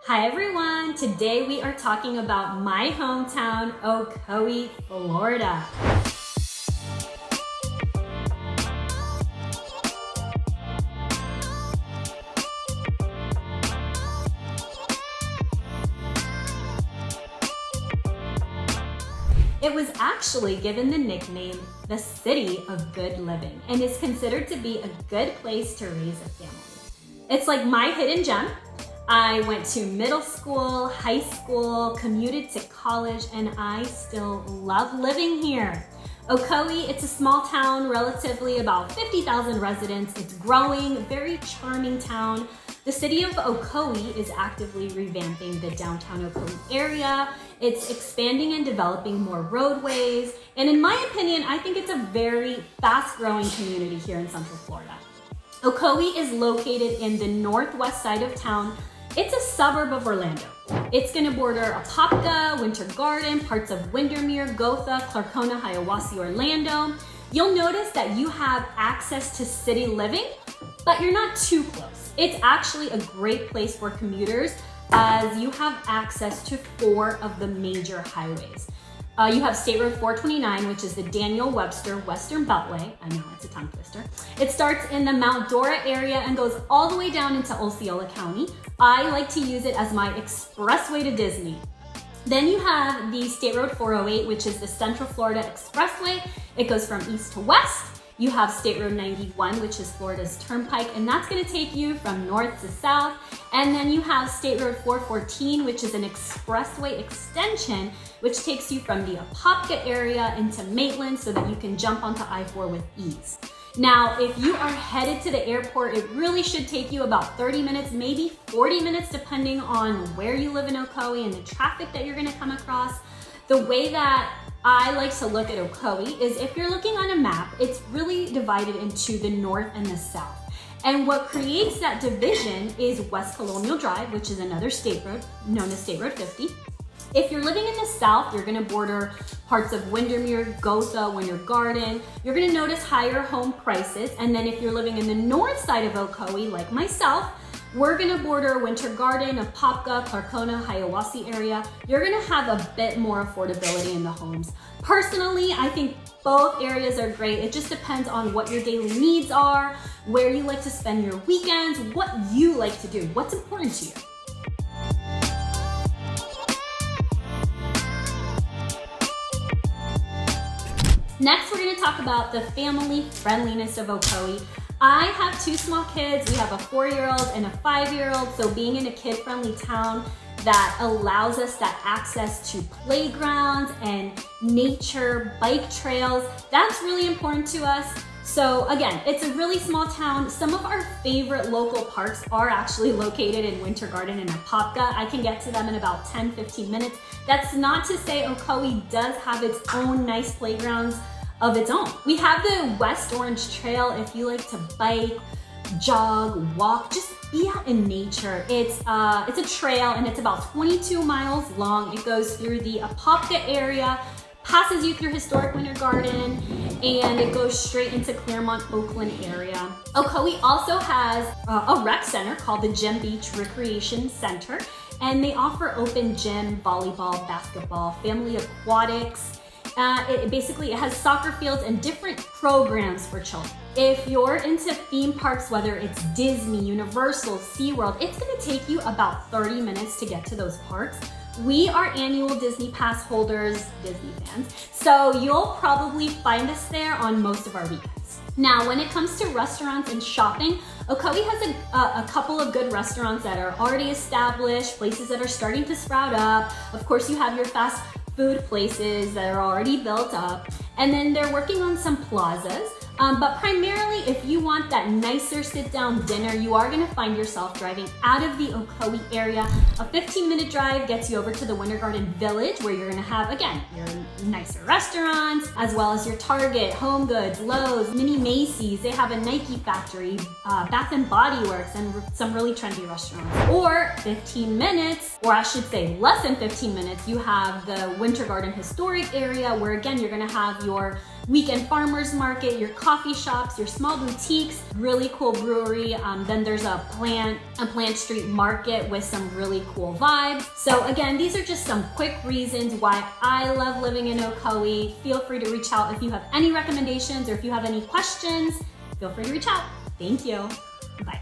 Hi everyone! Today we are talking about my hometown, Ocoee, Florida. It was actually given the nickname the City of Good Living and is considered to be a good place to raise a family. It's like my hidden gem. I went to middle school, high school, commuted to college, and I still love living here. Ocoee, it's a small town, relatively about 50,000 residents. It's growing, very charming town. The city of Ocoee is actively revamping the downtown Ocoee area. It's expanding and developing more roadways. And in my opinion, I think it's a very fast-growing community here in Central Florida. Ocoee is located in the northwest side of town. It's a suburb of Orlando. It's gonna border Apopka, Winter Garden, parts of Windermere, Gotha, Clarkona, Hiawassee, Orlando. You'll notice that you have access to city living, but you're not too close. It's actually a great place for commuters as you have access to 4 of the major highways. You have State Road 429, which is the Daniel Webster Western Beltway. I know, it's a tongue twister. It starts in the Mount Dora area and goes all the way down into Osceola County. I like to use it as my expressway to Disney. Then you have the State Road 408, which is the Central Florida Expressway. It goes from east to west. You have State Road 91, which is Florida's Turnpike, and that's gonna take you from north to south. And then you have State Road 414, which is an expressway extension, which takes you from the Apopka area into Maitland so that you can jump onto I-4 with ease. Now, if you are headed to the airport, it really should take you about 30 minutes, maybe 40 minutes, depending on where you live in Ocoee and the traffic that you're gonna come across. The way that I like to look at Ocoee is if you're looking on a map, it's really divided into the north and the south. And what creates that division is West Colonial Drive, which is another state road known as State Road 50. If you're living in the south, you're gonna border parts of Windermere, Gotha, Winter Garden. You're gonna notice higher home prices. And then if you're living in the north side of Ocoee, like myself, we're gonna border Winter Garden, Apopka, Clarkona, Hiawassee area. You're gonna have a bit more affordability in the homes. Personally, I think both areas are great. It just depends on what your daily needs are, where you like to spend your weekends, what you like to do, what's important to you. Next, we're gonna talk about the family friendliness of Ocoee. I have 2 small kids. We have a 4-year-old and a 5-year-old. So being in a kid-friendly town that allows us that access to playgrounds and nature, bike trails, that's really important to us. So again, it's a really small town. Some of our favorite local parks are actually located in Winter Garden and Apopka. I can get to them in about 10-15 minutes. That's not to say Ocoee does have its own nice playgrounds of its own. We have the West Orange Trail if you like to bike, jog, walk, just be out in nature. It's a trail and it's about 22 miles long. It goes through the Apopka area, passes you through historic Winter Garden, and it goes straight into Claremont, Oakland area. Ocoee also has a rec center called the Gem Beach Recreation Center, and they offer open gym, volleyball, basketball, family aquatics. It has soccer fields and different programs for children. If you're into theme parks, whether it's Disney, Universal, SeaWorld, it's gonna take you about 30 minutes to get to those parks. We are annual Disney Pass holders, Disney fans, so you'll probably find us there on most of our weekends. Now, when it comes to restaurants and shopping, Ocoee has a couple of good restaurants that are already established, places that are starting to sprout up. Of course, you have your fast food places that are already built up, and then they're working on some plazas. But primarily, if you want that nicer sit-down dinner, you are gonna find yourself driving out of the Ocoee area. A 15-minute drive gets you over to the Winter Garden Village, where you're gonna have, again, your nicer restaurants, as well as your Target, Home Goods, Lowe's, mini Macy's. They have a Nike factory, Bath and Body Works, and some really trendy restaurants. Or 15 minutes, or I should say less than 15 minutes, you have the Winter Garden Historic area, where again, you're gonna have your weekend farmers market, your coffee shops, your small boutiques, really cool brewery. Then there's a Plant Street market with some really cool vibes. So again, these are just some quick reasons why I love living in Ocoee. Feel free to reach out if you have any recommendations or if you have any questions, feel free to reach out. Thank you. Bye.